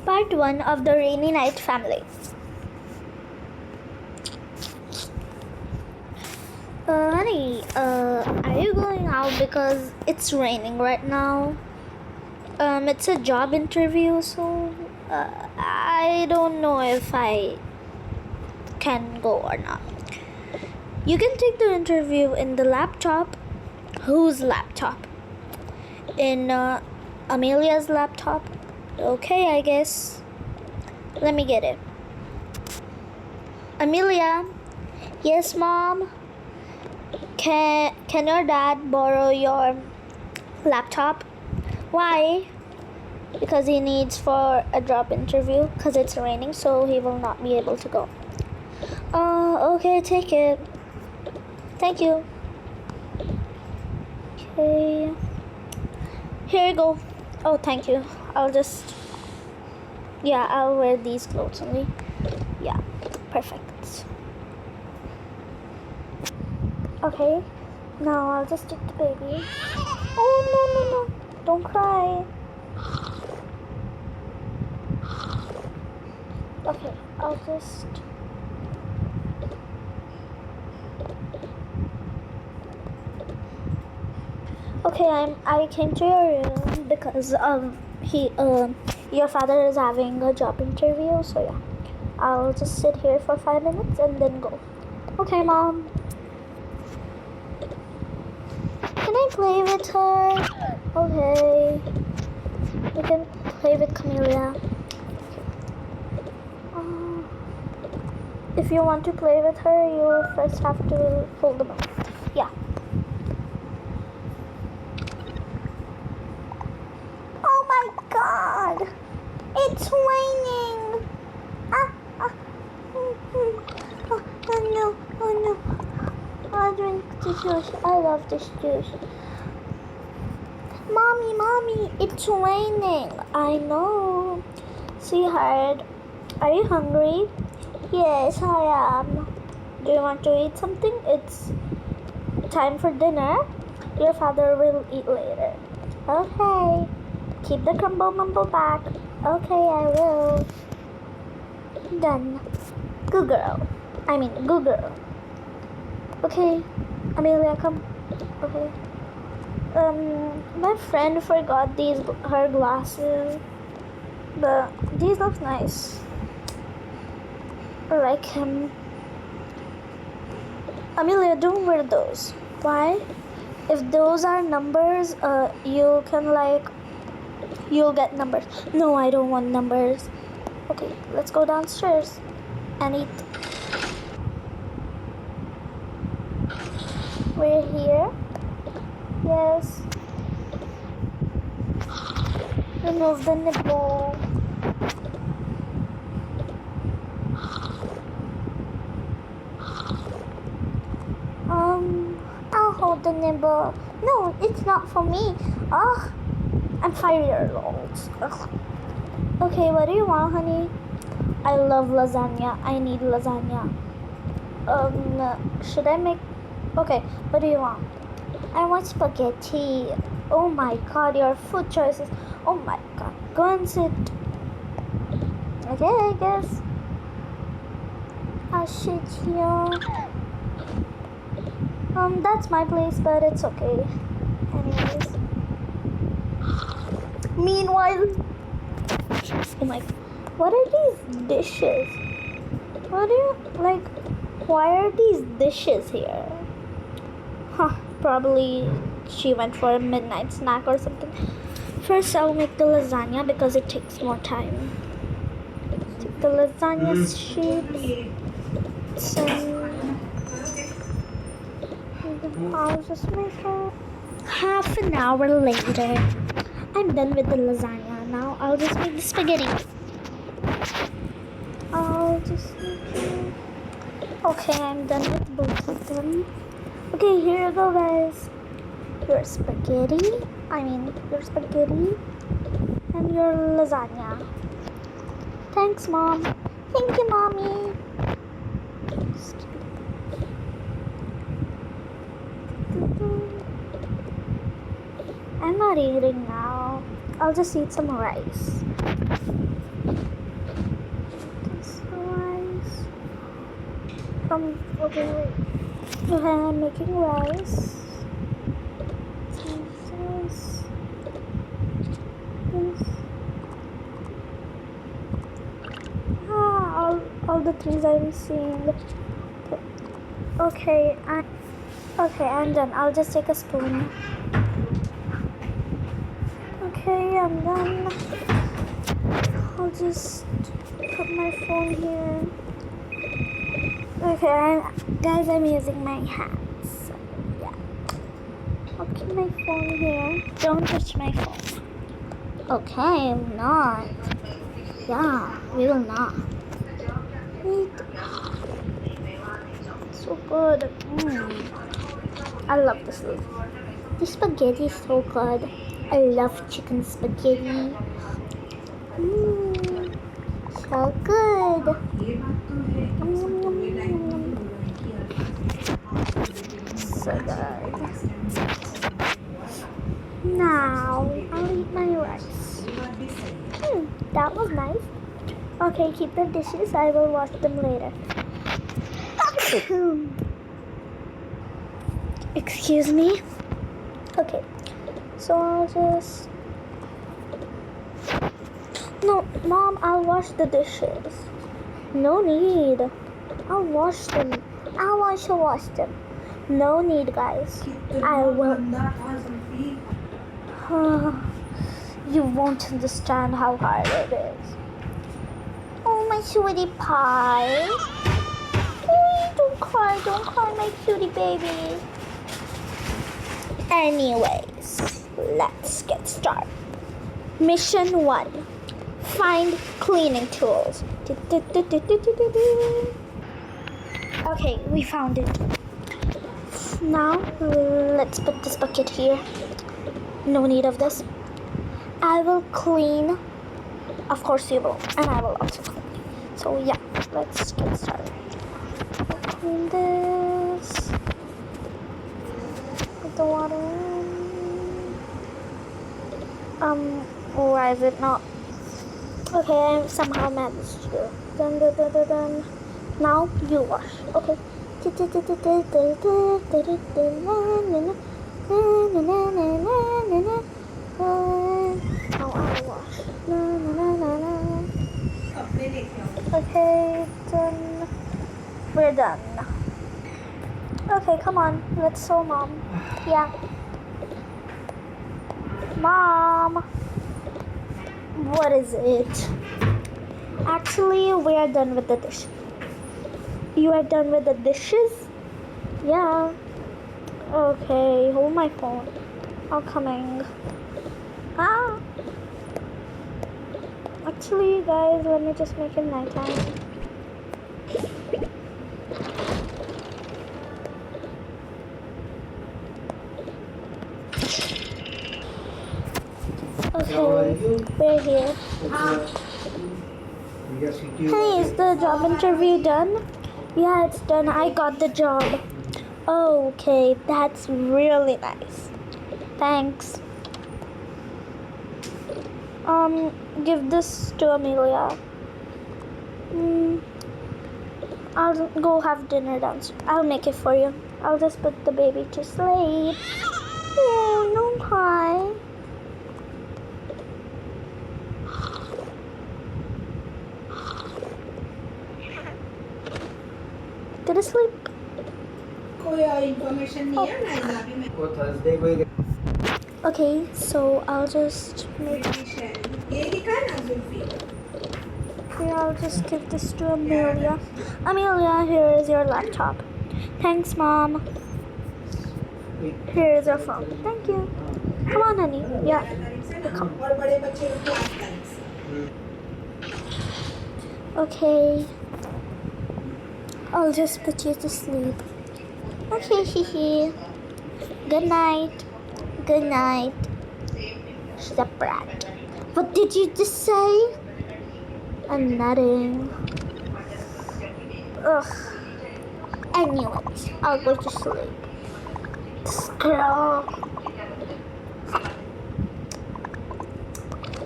Part 1 of the Rainy Night Family. Honey, are you going out because it's raining right now? It's a job interview, so I don't know if I can go or not. You can take the interview in the laptop. Whose laptop? In Amelia's laptop? Okay, I guess. Let me get it. Amelia? Yes, Mom? Can your dad borrow your laptop? Why? Because he needs for a job interview, because it's raining, so he will not be able to go. Okay, take it. Thank you. Okay. Here you go. Oh, thank you. I'll wear these clothes only. Yeah, perfect. Okay, now I'll just take the baby. Oh, no. Don't cry. Okay, I'll just... Okay, I came to your room because your father is having a job interview, so yeah. I'll just sit here for 5 minutes and then go. Okay, Mom. Can I play with her? Okay. We can play with Camellia. If you want to play with her, you first have to pull them up. Yeah. Oh my God! It's raining! Oh no. I'll drink the juice. I love this juice. Mommy, it's raining. I know. Sweetheart, are you hungry? Yes, I am. Do you want to eat something? It's time for dinner. Your father will eat later. Okay. Keep the crumble mumble back. Okay, I will. Done. Good girl. Okay, Amelia, come. Okay. My friend forgot her glasses, but these look nice. I like him. Amelia, don't wear those. Why? If those are numbers, you'll get numbers. No, I don't want numbers. Okay, let's go downstairs and eat. We're here. Yes. Remove the nipple. I'll hold the nipple. No, it's not for me. Ugh, I'm 5 years old. Ugh. Okay, what do you want, honey? I love lasagna. I need lasagna. Should I make... Okay, what do you want? I want spaghetti. Oh my God, your food choices. Oh my God, go and sit. Okay, I guess I'll sit here. That's my place, but it's okay. Anyways. Meanwhile, oh my God, what are these dishes? Why are these dishes here? Probably she went for a midnight snack or something. First, I'll make the lasagna because it takes more time. Take the lasagna sheets and I'll just make it. Half an hour later, I'm done with the lasagna. Now I'll just make the spaghetti. Okay, I'm done with both of them. Okay, here you go, guys. Your spaghetti and your lasagna. Thanks, Mom. Thank you, Mommy. I'm not eating now. I'll just eat some rice. This rice. Okay, wait. Okay, I'm making rice. This. All the things I'm seeing. Okay, I'm done. I'll just take a spoon. Okay, I'm done. I'll just put my phone here. Okay, guys, I'm using my hands. So, yeah. I'll keep my phone here. Don't touch my phone. Okay, I'm not. Yeah, we will not. Wait. So good. I love this food. The spaghetti is so good. I love chicken spaghetti. So good. So good. Now I'll eat my rice. That was nice. Okay, keep the dishes. I will wash them later. Excuse me. Okay, so I'll just... No, Mom, I'll wash the dishes. No need. I'll wash them. I'll wash them. No need, guys. I will. You won't understand how hard it is. Oh, my sweetie pie. Oh, don't cry, my cutie baby. Anyways, let's get started. Mission 1. Find cleaning tools. Okay, we found it. Now, let's put this bucket here. No need of this. I will clean. Of course you will. And I will also clean. So yeah, let's get started. I'll clean this. Put the water in. Why is it not? Okay, I somehow managed to do it. Done. Now you wash. Okay. Now I wash. Okay, done. We're done. Okay, come on. Let's sew, Mom. Yeah. Mom. What is it? Actually, we are done with the dish. You are done with the dishes? Yeah. Okay, hold my phone. I'm coming. Actually, guys, let me just make it nighttime. Okay, we're here. Hey, is the job interview done? Yeah, it's done. I got the job. Oh, okay, that's really nice. Thanks. Give this to Amelia. I'll go have dinner downstairs. I'll make it for you. I'll just put the baby to sleep. Oh, don't cry. Go to sleep. Okay, so I'll just make. Here, I'll just give this to Amelia. Amelia, here is your laptop. Thanks, Mom. Here is your phone. Thank you. Come on, honey. Yeah. Come. Okay. I'll just put you to sleep. Okay, hee. Good night. Good night. She's a brat. What did you just say? I'm nothing. Ugh. Anyways, I'll go to sleep. This girl.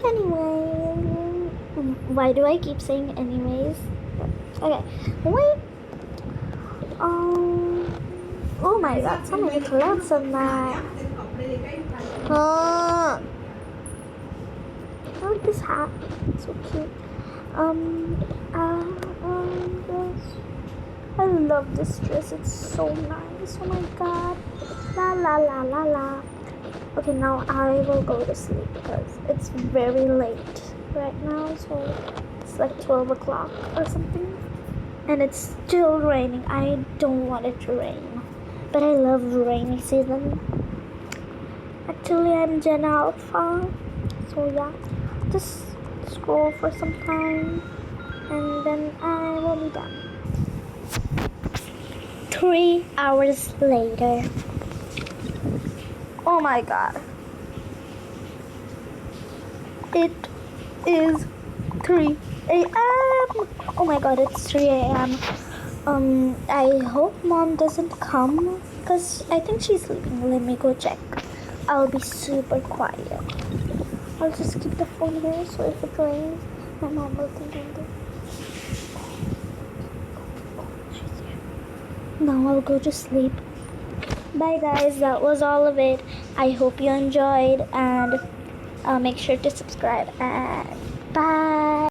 Anyway, Why do I keep saying anyways? Okay, wait. Oh my god, so many clothes on that. Oh, I like this hat. It's so cute. This. I love this dress. It's so nice. Oh my god. La la la la la. Okay, now I will go to sleep because it's very late right now. So it's like 12 o'clock or something. And it's still raining. I don't want it to rain. But I love rainy season. Actually, I'm Gen Alpha. So yeah, just scroll for some time. And then I will be done. 3 hours later. Oh my god. It is 3 a.m. Oh my god, it's 3 a.m. I hope mom doesn't come because I think she's sleeping. Let me go check. I'll be super quiet. I'll just keep the phone here so if it rains, my mom will think I'm there. Now I'll go to sleep. Bye guys, that was all of it. I hope you enjoyed and make sure to subscribe and bye.